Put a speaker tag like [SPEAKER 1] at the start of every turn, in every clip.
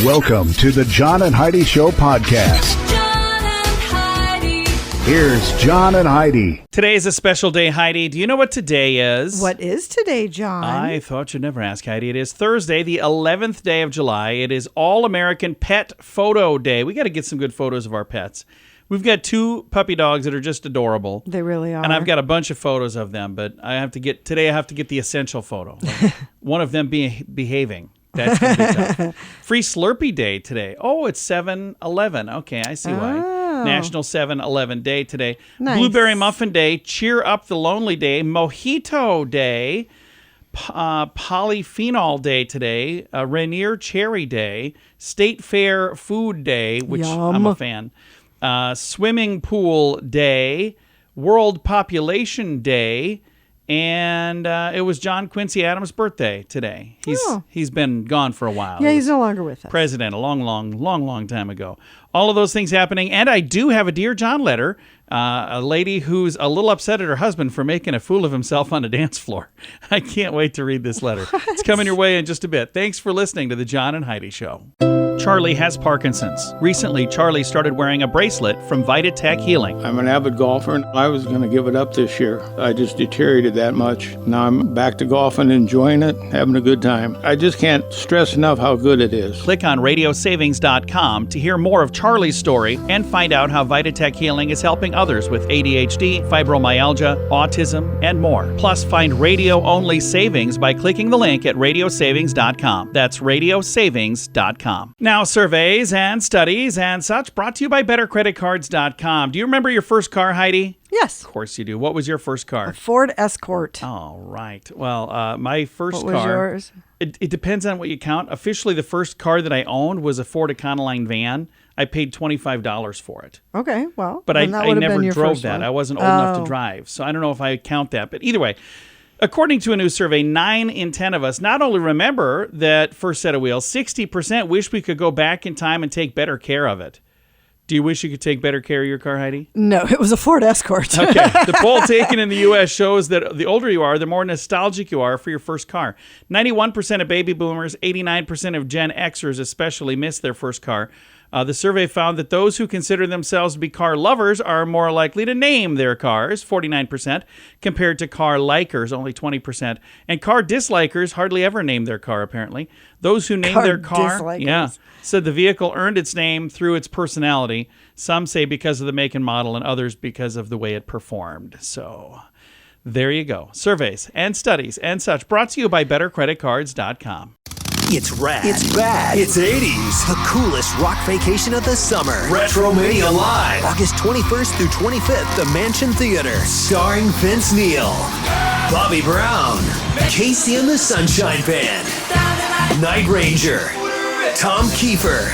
[SPEAKER 1] Welcome to the Jon and Heidi Show podcast.
[SPEAKER 2] Jon and Heidi.
[SPEAKER 1] Here's Jon and Heidi.
[SPEAKER 3] Today is a special day, Heidi. Do you know what today is?
[SPEAKER 4] What is today, Jon?
[SPEAKER 3] I thought you'd never ask, Heidi. It is Thursday, the 11th day of July. It is All-American Pet Photo Day. We got to get some good photos of our pets. We've got 2 puppy dogs that are just adorable.
[SPEAKER 4] They really are.
[SPEAKER 3] And I've got a bunch of photos of them, but I have to get the essential photo. Like one of them behaving. That's going to be tough. Free Slurpee Day today. Oh, it's 7-Eleven. Okay, I see why. National 7-Eleven Day today.
[SPEAKER 4] Nice.
[SPEAKER 3] Blueberry Muffin Day. Cheer Up the Lonely Day. Mojito Day. Polyphenol Day today. Rainier Cherry Day. State Fair Food Day, which
[SPEAKER 4] Yum.
[SPEAKER 3] I'm a fan. Swimming Pool Day. World Population Day. And it was John Quincy Adams' birthday today. He's been gone for a while.
[SPEAKER 4] Yeah, he's no longer with us.
[SPEAKER 3] President a long time ago. All of those things happening. And I do have a Dear John letter. A lady who's a little upset at her husband for making a fool of himself on a dance floor. I can't wait to read this letter. It's coming your way in just a bit. Thanks for listening to the Jon and Heidi Show. Charlie has Parkinson's. Recently, Charlie started wearing a bracelet from Vitatech Healing.
[SPEAKER 5] I'm an avid golfer, and I was going to give it up this year. I just deteriorated that much. Now I'm back to golfing, enjoying it, having a good time. I just can't stress enough how good it is.
[SPEAKER 3] Click on radiosavings.com to hear more of Charlie's story and find out how Vitatech Healing is helping others with ADHD, fibromyalgia, autism, and more. Plus, find radio-only savings by clicking the link at radiosavings.com. That's radiosavings.com. Now, surveys and studies and such brought to you by bettercreditcards.com. Do you remember your first car, Heidi?
[SPEAKER 4] Yes.
[SPEAKER 3] Of course you do. What was your first car?
[SPEAKER 4] A Ford Escort.
[SPEAKER 3] All right. Well, my first car.
[SPEAKER 4] What was yours?
[SPEAKER 3] It depends on what you count. Officially, the first car that I owned was a Ford Econoline van. I paid $25 for it.
[SPEAKER 4] Okay, well.
[SPEAKER 3] But I never drove that.
[SPEAKER 4] One.
[SPEAKER 3] I wasn't old enough to drive. So I don't know if I count that. But either way, according to a new survey, 9 in 10 of us not only remember that first set of wheels, 60% wish we could go back in time and take better care of it. Do you wish you could take better care of your car, Heidi?
[SPEAKER 4] No, it was a Ford Escort.
[SPEAKER 3] Okay. The poll taken in the U.S. shows that the older you are, the more nostalgic you are for your first car. 91% of baby boomers, 89% of Gen Xers especially miss their first car. The survey found that those who consider themselves to be car lovers are more likely to name their cars, 49%, compared to car likers, only 20%. And car dislikers hardly ever name their car, apparently. Those who name their car,
[SPEAKER 4] dislikers.
[SPEAKER 3] said the vehicle earned its name through its personality. Some say because of the make and model, and others because of the way it performed. So there you go. Surveys and studies and such brought to you by bettercreditcards.com.
[SPEAKER 6] It's rad. It's bad. It's 80s. The coolest rock vacation of the summer. Retromania Live. August 21st through 25th, the Mansion Theater. Starring Vince Neil, Bobby Brown, Casey and the Sunshine Band, Night Ranger, Tom Kiefer,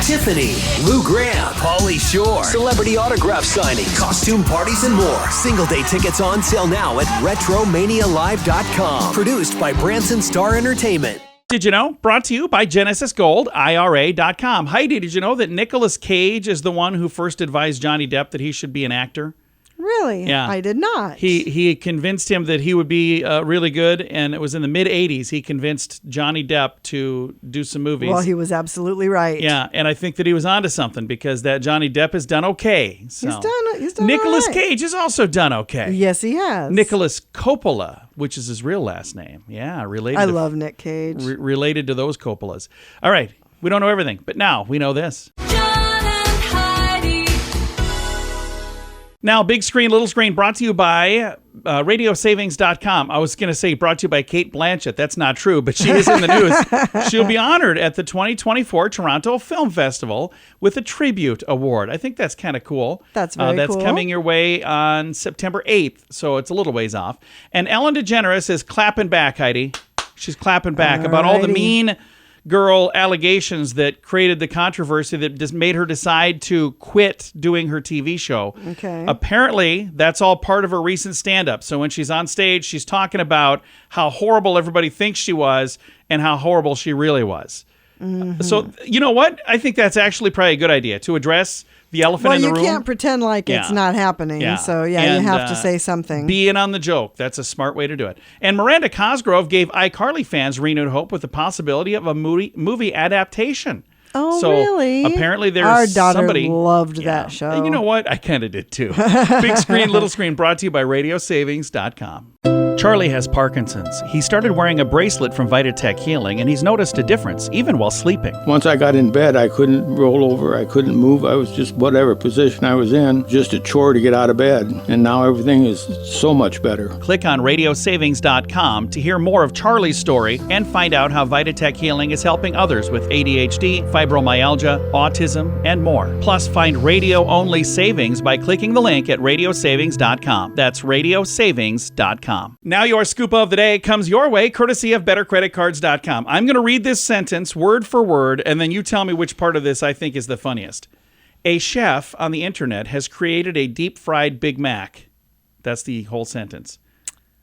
[SPEAKER 6] Tiffany, Lou Graham, Pauly Shore, celebrity autograph signing, costume parties, and more. Single day tickets on sale now at RetromaniaLive.com. Produced by Branson Star Entertainment.
[SPEAKER 3] Did you know? Brought to you by Genesis Gold, IRA.com. Heidi, did you know that Nicolas Cage is the one who first advised Johnny Depp that he should be an actor?
[SPEAKER 4] Really?
[SPEAKER 3] Yeah.
[SPEAKER 4] I did not.
[SPEAKER 3] He convinced him that he would be really good, and it was in the mid-'80s he convinced Johnny Depp to do some movies.
[SPEAKER 4] Well, he was absolutely right.
[SPEAKER 3] Yeah, and I think that he was onto something because that Johnny Depp has done okay. So.
[SPEAKER 4] He's done
[SPEAKER 3] Nicolas
[SPEAKER 4] all right.
[SPEAKER 3] Cage has also done okay.
[SPEAKER 4] Yes, he has.
[SPEAKER 3] Nicholas Coppola, which is his real last name. Yeah, related.
[SPEAKER 4] I love Nick Cage.
[SPEAKER 3] Related to those Coppolas. All right, we don't know everything, but now we know this.
[SPEAKER 2] Jon and Heidi.
[SPEAKER 3] Now, big screen, little screen, brought to you by radiosavings.com. I was going to say brought to you by Kate Blanchett. That's not true, but she is in the news. She'll be honored at the 2024 Toronto Film Festival with a tribute award. I think that's kind of cool.
[SPEAKER 4] That's very
[SPEAKER 3] That's
[SPEAKER 4] cool.
[SPEAKER 3] coming your way on September 8th, so it's a little ways off. And Ellen DeGeneres is clapping back, Heidi. She's clapping back about all the mean girl allegations that created the controversy that just made her decide to quit doing her TV show.
[SPEAKER 4] Okay.
[SPEAKER 3] Apparently, that's all part of her recent stand-up. So when she's on stage, she's talking about how horrible everybody thinks she was and how horrible she really was. Mm-hmm. So, you know what? I think that's actually probably a good idea to address the elephant in the room.
[SPEAKER 4] Well, you can't pretend like it's not happening.
[SPEAKER 3] Yeah.
[SPEAKER 4] So, you
[SPEAKER 3] And,
[SPEAKER 4] have to say something.
[SPEAKER 3] Be in on the joke. That's a smart way to do it. And Miranda Cosgrove gave iCarly fans renewed hope with the possibility of a movie adaptation.
[SPEAKER 4] Oh,
[SPEAKER 3] so
[SPEAKER 4] really?
[SPEAKER 3] apparently there's
[SPEAKER 4] Our daughter
[SPEAKER 3] somebody
[SPEAKER 4] loved that show.
[SPEAKER 3] And you know what? I kind of did too. Big screen, little screen, brought to you by radiosavings.com. Charlie has Parkinson's. He started wearing a bracelet from Vitatech Healing, and he's noticed a difference, even while sleeping.
[SPEAKER 5] Once I got in bed, I couldn't roll over. I couldn't move. I was just whatever position I was in, just a chore to get out of bed. And now everything is so much better.
[SPEAKER 3] Click on radiosavings.com to hear more of Charlie's story and find out how Vitatech Healing is helping others with ADHD, fibromyalgia, autism, and more. Plus, find radio-only savings by clicking the link at radiosavings.com. That's radiosavings.com. Now your scoop of the day comes your way, courtesy of bettercreditcards.com. I'm going to read this sentence word for word, and then you tell me which part of this I think is the funniest. A chef on the internet has created a deep-fried Big Mac. That's the whole sentence.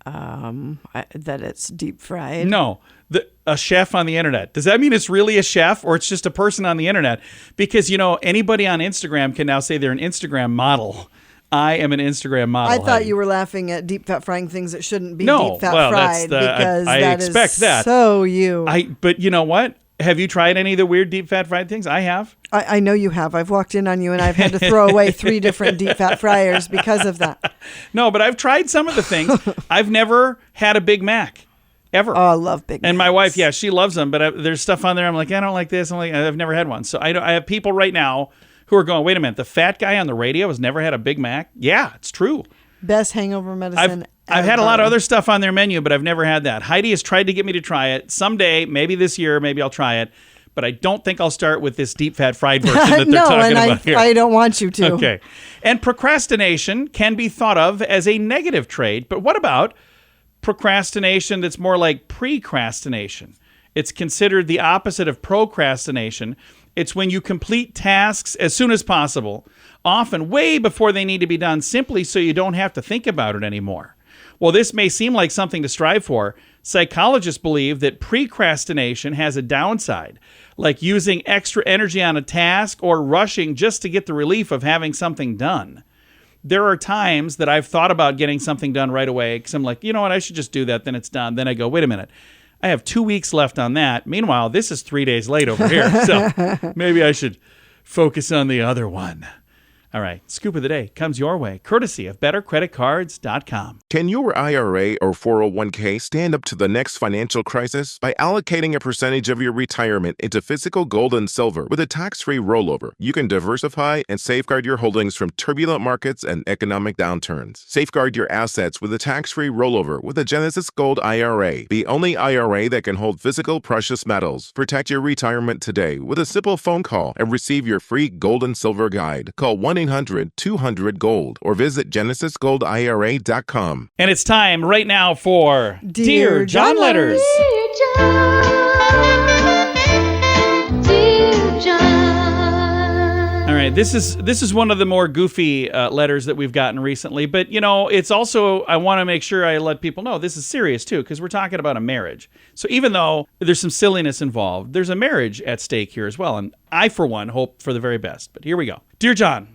[SPEAKER 4] That it's deep fried.
[SPEAKER 3] No, a chef on the internet. Does that mean it's really a chef or it's just a person on the internet? Because, anybody on Instagram can now say they're an Instagram model. I am an Instagram model.
[SPEAKER 4] I thought
[SPEAKER 3] Heidi.
[SPEAKER 4] you were laughing at deep fat frying things that shouldn't be
[SPEAKER 3] No,
[SPEAKER 4] deep fat
[SPEAKER 3] well,
[SPEAKER 4] fried because
[SPEAKER 3] I
[SPEAKER 4] that
[SPEAKER 3] expect
[SPEAKER 4] is
[SPEAKER 3] that.
[SPEAKER 4] so you.
[SPEAKER 3] But you know what? Have you tried any of the weird deep fat fried things? I have.
[SPEAKER 4] I know you have. I've walked in on you and I've had to throw away 3 different deep fat fryers because of that.
[SPEAKER 3] No, but I've tried some of the things. I've never had a Big Mac. Ever.
[SPEAKER 4] Oh, I love Big Macs.
[SPEAKER 3] And my wife, yeah, she loves them, but there's stuff on there. I'm like, I don't like this. I've never had one. So I have people right now who are going, wait a minute, the fat guy on the radio has never had a Big Mac? Yeah, it's true.
[SPEAKER 4] Best hangover medicine
[SPEAKER 3] I've had a
[SPEAKER 4] ever.
[SPEAKER 3] lot of other stuff on their menu, but I've never had that. Heidi has tried to get me to try it. Someday, maybe this year, maybe I'll try it. But I don't think I'll start with this deep fat fried version that they're talking about here.
[SPEAKER 4] I don't want you to.
[SPEAKER 3] Okay. And procrastination can be thought of as a negative trait, but what about procrastination that's more like precrastination? It's considered the opposite of procrastination. It's when you complete tasks as soon as possible, often way before they need to be done, simply so you don't have to think about it anymore. While this may seem like something to strive for, psychologists believe that precrastination has a downside, like using extra energy on a task or rushing just to get the relief of having something done. There are times that I've thought about getting something done right away because I'm like, you know what, I should just do that, then it's done. Then I go, wait a minute, I have 2 weeks left on that. Meanwhile, this is 3 days late over here, so maybe I should focus on the other one. All right, scoop of the day comes your way, courtesy of bettercreditcards.com.
[SPEAKER 7] Can your IRA or 401k stand up to the next financial crisis? By allocating a percentage of your retirement into physical gold and silver with a tax-free rollover, you can diversify and safeguard your holdings from turbulent markets and economic downturns. Safeguard your assets with a tax-free rollover with a Genesis Gold IRA, the only IRA that can hold physical precious metals. Protect your retirement today with a simple phone call and receive your free gold and silver guide. Call 1-800-200-GOLD or visit genesisgoldira.com.
[SPEAKER 3] And it's time right now for
[SPEAKER 4] Dear John
[SPEAKER 3] Letters.
[SPEAKER 2] Dear John.
[SPEAKER 3] All right, this is one of the more goofy letters that we've gotten recently, but it's also, I want to make sure I let people know this is serious too, because we're talking about a marriage. So even though there's some silliness involved, there's a marriage at stake here as well, and I, for one, hope for the very best. But here we go. Dear John,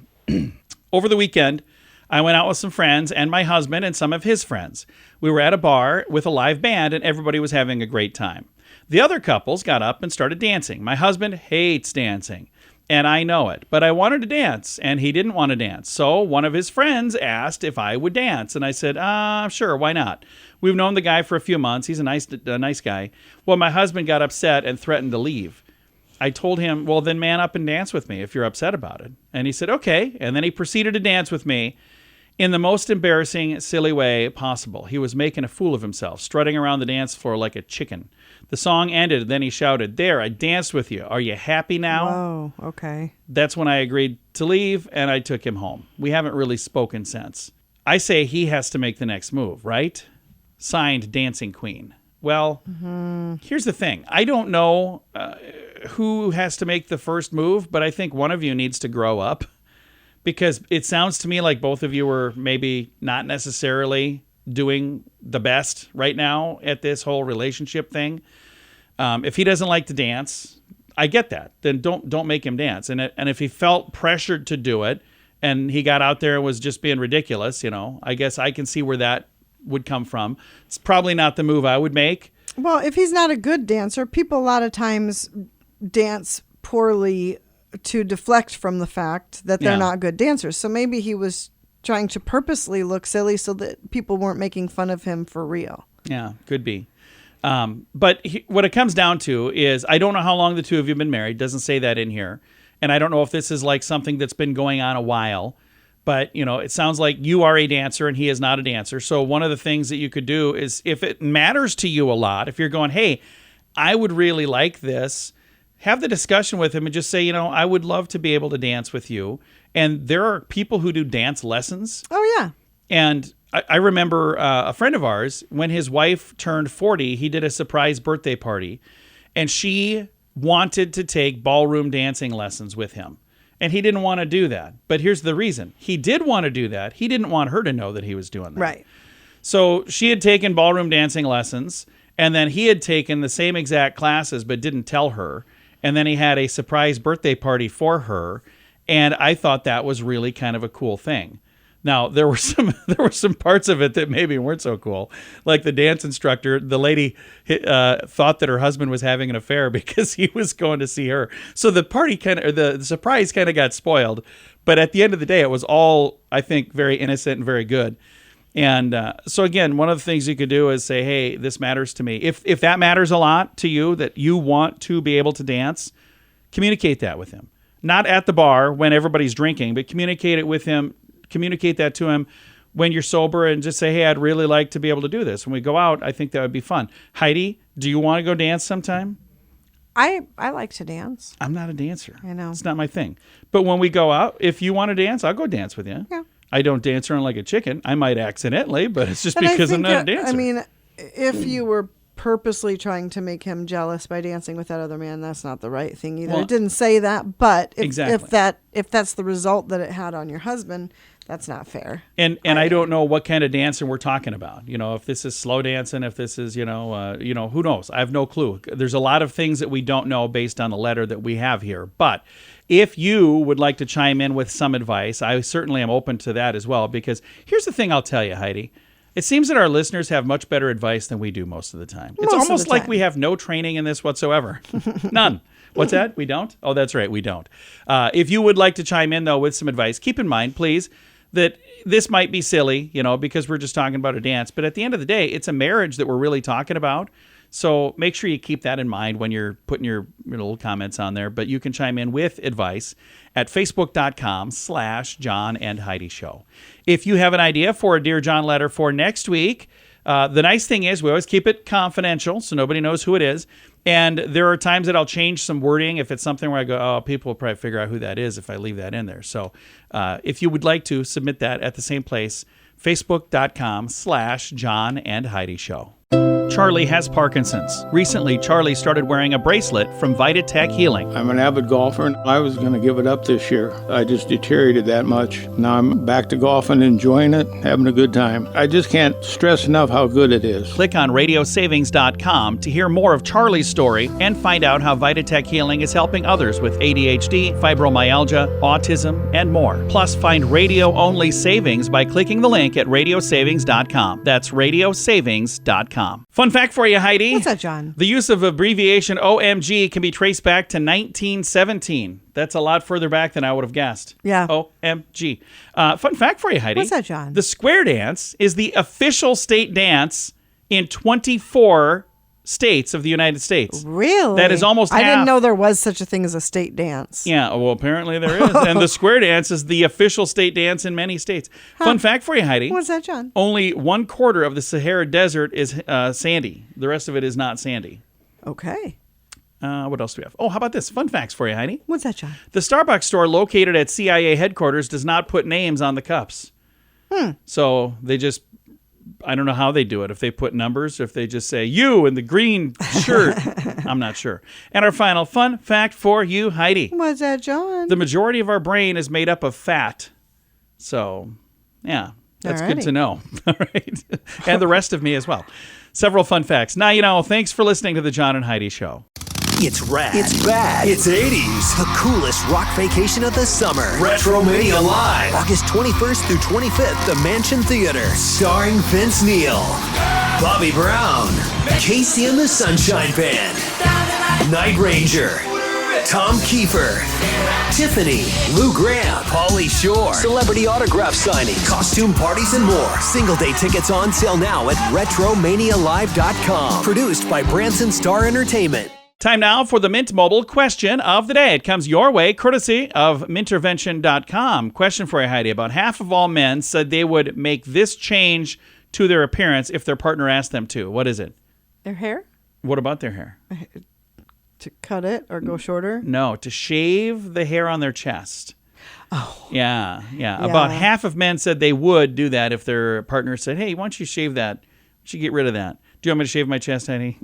[SPEAKER 3] over the weekend, I went out with some friends and my husband and some of his friends. We were at a bar with a live band and everybody was having a great time. The other couples got up and started dancing. My husband hates dancing, and I know it, but I wanted to dance and he didn't want to dance. So one of his friends asked if I would dance, and I said, sure, why not? We've known the guy for a few months. He's a nice guy. Well, my husband got upset and threatened to leave. I told him, well, then man up and dance with me if you're upset about it. And he said, okay. And then he proceeded to dance with me in the most embarrassing, silly way possible. He was making a fool of himself, strutting around the dance floor like a chicken. The song ended, and then he shouted, there, I danced with you. Are you happy now?
[SPEAKER 4] Oh, okay.
[SPEAKER 3] That's when I agreed to leave, and I took him home. We haven't really spoken since. I say he has to make the next move, right? Signed, Dancing Queen. Well, Here's the thing. I don't know who has to make the first move, but I think one of you needs to grow up, because it sounds to me like both of you are maybe not necessarily doing the best right now at this whole relationship thing. If he doesn't like to dance, I get that. Then don't make him dance. And if he felt pressured to do it and he got out there and was just being ridiculous, I guess I can see where that would come from. It's probably not the move I would make.
[SPEAKER 4] Well, if he's not a good dancer, people a lot of times dance poorly to deflect from the fact that they're
[SPEAKER 3] Yeah.
[SPEAKER 4] not good dancers. So maybe he was trying to purposely look silly so that people weren't making fun of him for real.
[SPEAKER 3] Yeah, could be. But what it comes down to is I don't know how long the two of you have been married. Doesn't say that in here. And I don't know if this is like something that's been going on a while. But, it sounds like you are a dancer and he is not a dancer. So one of the things that you could do is if it matters to you a lot, if you're going, hey, I would really like this, have the discussion with him and just say, I would love to be able to dance with you. And there are people who do dance lessons.
[SPEAKER 4] Oh, yeah.
[SPEAKER 3] And I remember a friend of ours, when his wife turned 40, he did a surprise birthday party. And she wanted to take ballroom dancing lessons with him. And he didn't want to do that. But here's the reason. He did want to do that. He didn't want her to know that he was doing that.
[SPEAKER 4] Right.
[SPEAKER 3] So she had taken ballroom dancing lessons, and then he had taken the same exact classes but didn't tell her. And then he had a surprise birthday party for her. And I thought that was really kind of a cool thing. Now, there were some parts of it that maybe weren't so cool. Like the dance instructor, the lady thought that her husband was having an affair because he was going to see her. So the party the surprise kind of got spoiled. But at the end of the day, it was all, I think, very innocent and very good. And so again, one of the things you could do is say, hey, this matters to me. If that matters a lot to you, that you want to be able to dance, communicate that with him. Not at the bar when everybody's drinking, but communicate it with him. Communicate that to him when you're sober and just say, hey, I'd really like to be able to do this. When we go out, I think that would be fun. Heidi, do you want to go dance sometime?
[SPEAKER 4] I like to dance.
[SPEAKER 3] I'm not a dancer.
[SPEAKER 4] I know.
[SPEAKER 3] It's not my thing. But when we go out, if you want to dance, I'll go dance with you.
[SPEAKER 4] Yeah.
[SPEAKER 3] I don't dance around like a chicken. I might accidentally, but it's just
[SPEAKER 4] And I
[SPEAKER 3] because I'm
[SPEAKER 4] think
[SPEAKER 3] not a
[SPEAKER 4] that-
[SPEAKER 3] dancer.
[SPEAKER 4] I mean, if you were purposely trying to make him jealous by dancing with that other man, that's not the right thing either.
[SPEAKER 3] Well,
[SPEAKER 4] It didn't say that, but
[SPEAKER 3] exactly.
[SPEAKER 4] if that's the result that it had on your husband, that's not fair.
[SPEAKER 3] And I don't know what kind of dancing we're talking about. If this is slow dancing, if this is, who knows? I have no clue. There's a lot of things that we don't know based on the letter that we have here. But if you would like to chime in with some advice, I certainly am open to that as well. Because here's the thing I'll tell you, Heidi. It seems that our listeners have much better advice than we do most of the time. It's
[SPEAKER 4] Most of
[SPEAKER 3] almost
[SPEAKER 4] the
[SPEAKER 3] like
[SPEAKER 4] time.
[SPEAKER 3] we have no training in this whatsoever. None. What's that? We don't? Oh, that's right. We don't. If you would like to chime in, though, with some advice, keep in mind, please, that this might be silly, because we're just talking about a dance. But at the end of the day, it's a marriage that we're really talking about. So make sure you keep that in mind when you're putting your little comments on there. But you can chime in with advice at facebook.com/John and Heidi Show. If you have an idea for a Dear John letter for next week, the nice thing is we always keep it confidential so nobody knows who it is. And there are times that I'll change some wording if it's something where I go, oh, people will probably figure out who that is if I leave that in there. So if you would like to submit that at the same place, facebook.com/John and Heidi Show. Charlie has Parkinson's. Recently, Charlie started wearing a bracelet from Vitatech Healing.
[SPEAKER 5] I'm an avid golfer, and I was going to give it up this year. I just deteriorated that much. Now I'm back to golfing, enjoying it, having a good time. I just can't stress enough how good it is.
[SPEAKER 3] Click on radiosavings.com to hear more of Charlie's story and find out how Vitatech Healing is helping others with ADHD, fibromyalgia, autism, and more. Plus, find radio-only savings by clicking the link at radiosavings.com. That's radiosavings.com. Fun fact for you, Heidi.
[SPEAKER 4] What's that, John?
[SPEAKER 3] The use of abbreviation OMG can be traced back to 1917. That's a lot further back than I would have guessed.
[SPEAKER 4] Yeah.
[SPEAKER 3] OMG. Fun fact for you, Heidi.
[SPEAKER 4] What's that, John?
[SPEAKER 3] The square dance is the official state dance in 24 states of the United States.
[SPEAKER 4] Really?
[SPEAKER 3] That is almost
[SPEAKER 4] I
[SPEAKER 3] half.
[SPEAKER 4] didn't know there was such a thing as a state dance.
[SPEAKER 3] Yeah, well, apparently there is. And the square dance is the official state dance in many states. Fun fact for you, Heidi.
[SPEAKER 4] What's that, John?
[SPEAKER 3] Only 1/4 of the Sahara Desert is sandy. The rest of it is not sandy.
[SPEAKER 4] Okay.
[SPEAKER 3] What else do we have? Oh, how about this? Fun facts for you, Heidi.
[SPEAKER 4] What's that, John?
[SPEAKER 3] The Starbucks store located at CIA headquarters does not put names on the cups. So they just, I don't know how they do it. If they put numbers, if they just say you in the green shirt, I'm not sure. And our final fun fact for you, Heidi.
[SPEAKER 4] What's that, John?
[SPEAKER 3] The majority of our brain is made up of fat. So, yeah, that's good
[SPEAKER 4] Alrighty.
[SPEAKER 3] to know. All right. And the rest of me as well. Several fun facts. Now, thanks for listening to the John and Heidi Show.
[SPEAKER 6] It's rad. It's bad. It's 80s. The coolest rock vacation of the summer. Retromania Live. August 21st through 25th, the Mansion Theater. Starring Vince Neil, Bobby Brown, Casey and the Sunshine Band, Night Ranger, Tom Kiefer, Tiffany, Lou Graham, Pauly Shore, celebrity autograph signings, costume parties, and more. Single day tickets on sale now at RetromaniaLive.com. Produced by Branson Star Entertainment.
[SPEAKER 3] Time now for the Mint Mobile question of the day. It comes your way courtesy of Mintervention.com. Question for you, Heidi. About half of all men said they would make this change to their appearance if their partner asked them to. What is it?
[SPEAKER 4] Their hair?
[SPEAKER 3] What about their hair?
[SPEAKER 4] To cut it or go shorter?
[SPEAKER 3] No, to shave the hair on their chest.
[SPEAKER 4] Oh.
[SPEAKER 3] Yeah. About half of men said they would do that if their partner said, hey, why don't you shave that? Why don't you get rid of that? Do you want me to shave my chest, Heidi?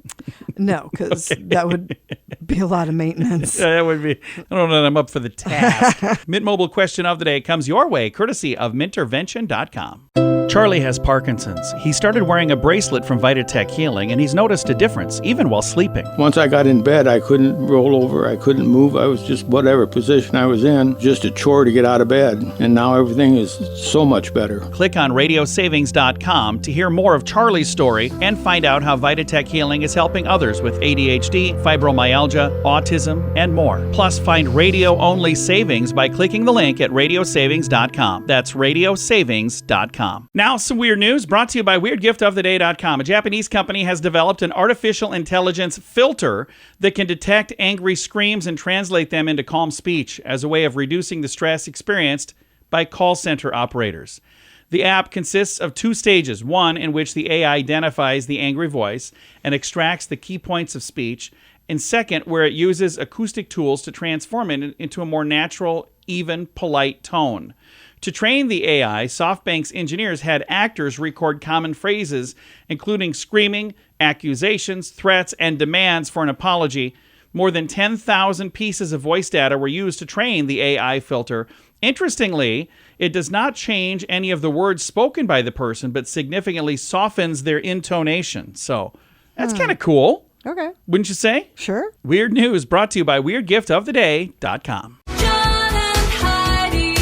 [SPEAKER 4] No, because that would be a lot of maintenance.
[SPEAKER 3] Yeah, that would be. I don't know that I'm up for the task. Mint Mobile question of the day comes your way, courtesy of Mintervention.com. Charlie has Parkinson's. He started wearing a bracelet from Vitatech Healing, and he's noticed a difference, even while sleeping.
[SPEAKER 5] Once I got in bed, I couldn't roll over. I couldn't move. I was just whatever position I was in, just a chore to get out of bed. And now everything is so much better.
[SPEAKER 3] Click on radiosavings.com to hear more of Charlie's story and find out how Vitatech Healing is helping others with ADHD, fibromyalgia, autism, and more. Plus, find radio-only savings by clicking the link at radiosavings.com. That's radiosavings.com. Now, some weird news brought to you by WeirdGiftOfTheDay.com. A Japanese company has developed an artificial intelligence filter that can detect angry screams and translate them into calm speech as a way of reducing the stress experienced by call center operators. The app consists of two stages, one in which the AI identifies the angry voice and extracts the key points of speech, and second, where it uses acoustic tools to transform it into a more natural, even, polite tone. To train the AI, SoftBank's engineers had actors record common phrases, including screaming, accusations, threats, and demands for an apology. More than 10,000 pieces of voice data were used to train the AI filter. Interestingly, it does not change any of the words spoken by the person, but significantly softens their intonation. So that's kind of cool.
[SPEAKER 4] Okay.
[SPEAKER 3] Wouldn't you say?
[SPEAKER 4] Sure.
[SPEAKER 3] Weird news brought to you by WeirdGiftOfTheDay.com.
[SPEAKER 2] John and Heidi.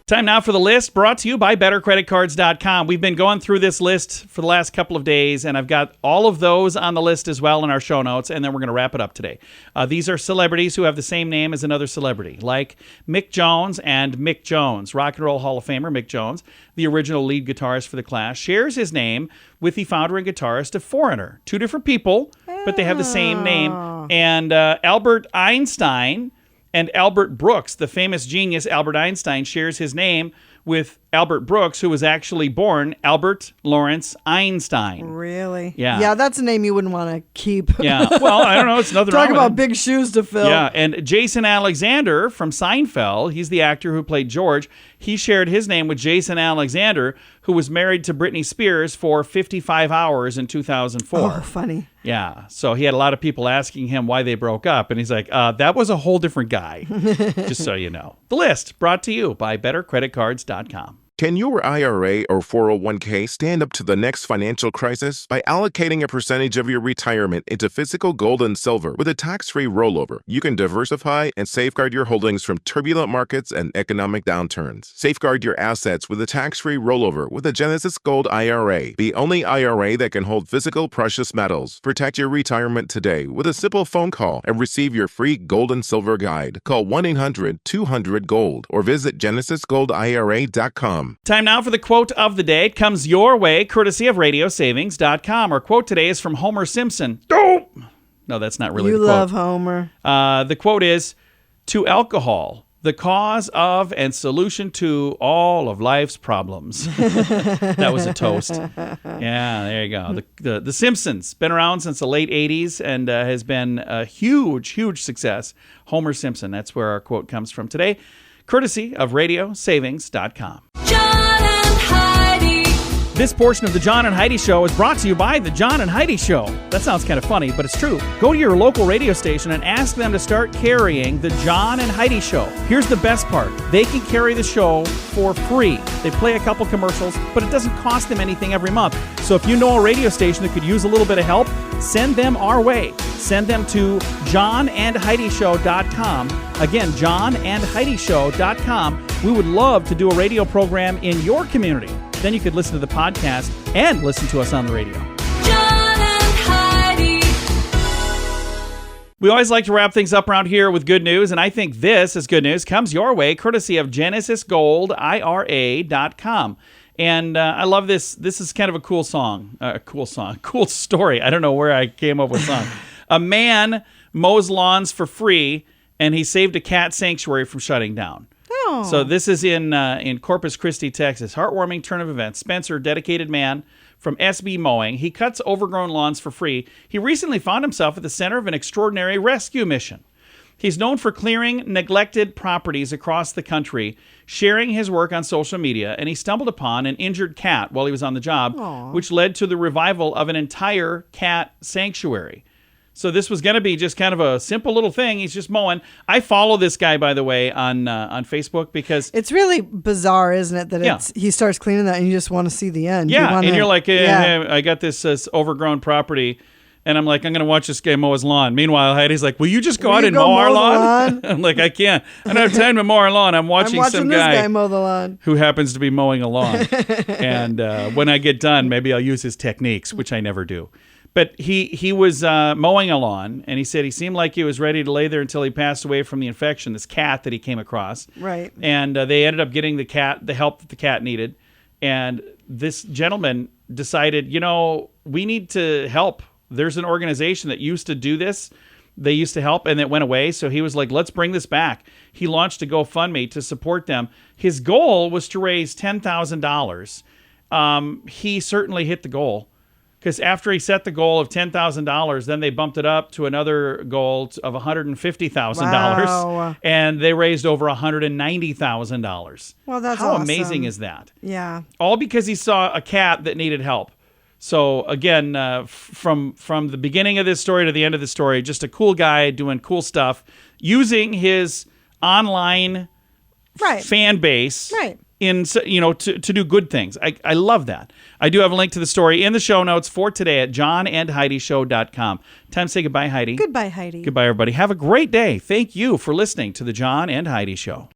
[SPEAKER 3] Time now for the list brought to you by BetterCreditCards.com. We've been going through this list for the last couple of days, and I've got all of those on the list as well in our show notes, and then we're going to wrap it up today. These are celebrities who have the same name as another celebrity, like Mick Jones and Mick Jones. Rock and Roll Hall of Famer Mick Jones, the original lead guitarist for The Clash, shares his name with the founder and guitarist of Foreigner. Two different people, but they have the same name. And Albert Einstein and Albert Brooks, the famous genius Albert Einstein, shares his name with Albert Brooks, who was actually born Albert Lawrence Einstein.
[SPEAKER 4] Really?
[SPEAKER 3] Yeah.
[SPEAKER 4] Yeah, that's a name you wouldn't want to keep.
[SPEAKER 3] Yeah. Well, I don't know. It's nothing
[SPEAKER 4] Talk
[SPEAKER 3] wrong
[SPEAKER 4] about
[SPEAKER 3] with it.
[SPEAKER 4] big shoes to fill.
[SPEAKER 3] Yeah, and Jason Alexander from Seinfeld, he's the actor who played George. He shared his name with Jason Alexander, who was married to Britney Spears for 55 hours in 2004.
[SPEAKER 4] Oh, funny.
[SPEAKER 3] Yeah, so he had a lot of people asking him why they broke up, and he's like, that was a whole different guy, just so you know. The list brought to you by BetterCreditCards.com.
[SPEAKER 7] Can your IRA or 401k stand up to the next financial crisis by allocating a percentage of your retirement into physical gold and silver with a tax-free rollover? You can diversify and safeguard your holdings from turbulent markets and economic downturns. Safeguard your assets with a tax-free rollover with a Genesis Gold IRA, the only IRA that can hold physical precious metals. Protect your retirement today with a simple phone call and receive your free gold and silver guide. Call 1-800-200-GOLD or visit genesisgoldira.com.
[SPEAKER 3] Time now for the quote of the day. It comes your way, courtesy of radiosavings.com. Our quote today is from Homer Simpson. Oh! No, that's not really
[SPEAKER 4] You
[SPEAKER 3] the quote.
[SPEAKER 4] love Homer.
[SPEAKER 3] The quote is, "To alcohol, the cause of and solution to all of life's problems." That was a toast. Yeah, there you go. The Simpsons, been around since the late 80s and has been a huge, huge success. Homer Simpson, that's where our quote comes from today, courtesy of radiosavings.com.
[SPEAKER 2] John and Heidi.
[SPEAKER 3] This portion of the John and Heidi Show is brought to you by the John and Heidi Show. That sounds kind of funny, but it's true. Go to your local radio station and ask them to start carrying the John and Heidi Show. Here's the best part. They can carry the show for free. They play a couple commercials, but it doesn't cost them anything every month. So if you know a radio station that could use a little bit of help, send them our way. Send them to johnandheidishow.com. Again, johnandheidishow.com. We would love to do a radio program in your community. Then you could listen to the podcast and listen to us on the radio. We always like to wrap things up around here with good news, and I think this is good news. Comes your way courtesy of GenesisGoldIRA.com. And I love this. This is kind of a cool song. Cool story. I don't know where I came up with song. A man mows lawns for free, and he saved a cat sanctuary from shutting down.
[SPEAKER 4] Oh.
[SPEAKER 3] So this is in Corpus Christi, Texas. Heartwarming turn of events. Spencer, dedicated man from SB Mowing. He cuts overgrown lawns for free. He recently found himself at the center of an extraordinary rescue mission. He's known for clearing neglected properties across the country, sharing his work on social media, and he stumbled upon an injured cat while he was on the job, which led to the revival of an entire cat sanctuary. So this was going to be just kind of a simple little thing. He's just mowing. I follow this guy, by the way, on Facebook because
[SPEAKER 4] It's really bizarre, isn't it? That he starts cleaning that and you just want to see the end.
[SPEAKER 3] yeah, and you're like, hey, I got this overgrown property. And I'm like, I'm going to watch this guy mow his lawn. Meanwhile, Heidi's like, will you just go out and mow our lawn? I'm like, I can't. I don't have time to mow our lawn. I'm watching some
[SPEAKER 4] this guy mow the lawn.
[SPEAKER 3] who happens to be mowing a lawn. And when I get done, maybe I'll use his techniques, which I never do. But he was mowing a lawn, and he said he seemed like he was ready to lay there until he passed away from the infection, this cat that he came across.
[SPEAKER 4] Right.
[SPEAKER 3] And they ended up getting the help that the cat needed. And this gentleman decided, we need to help. There's an organization that used to do this. They used to help, and it went away. So he was like, let's bring this back. He launched a GoFundMe to support them. His goal was to raise $10,000. He certainly hit the goal, because after he set the goal of $10,000, then they bumped it up to another goal of $150,000.
[SPEAKER 4] Wow.
[SPEAKER 3] And they raised over $190,000.
[SPEAKER 4] Well, that's
[SPEAKER 3] How
[SPEAKER 4] awesome.
[SPEAKER 3] amazing is that?
[SPEAKER 4] Yeah.
[SPEAKER 3] All because he saw a cat that needed help. So again, from the beginning of this story to the end of the story, just a cool guy doing cool stuff, using his online fan base, to do good things. I love that. I do have a link to the story in the show notes for today at johnandheidishow.com. Time to say goodbye, Heidi.
[SPEAKER 4] Goodbye, Heidi.
[SPEAKER 3] Goodbye, everybody. Have a great day. Thank you for listening to the John and Heidi Show.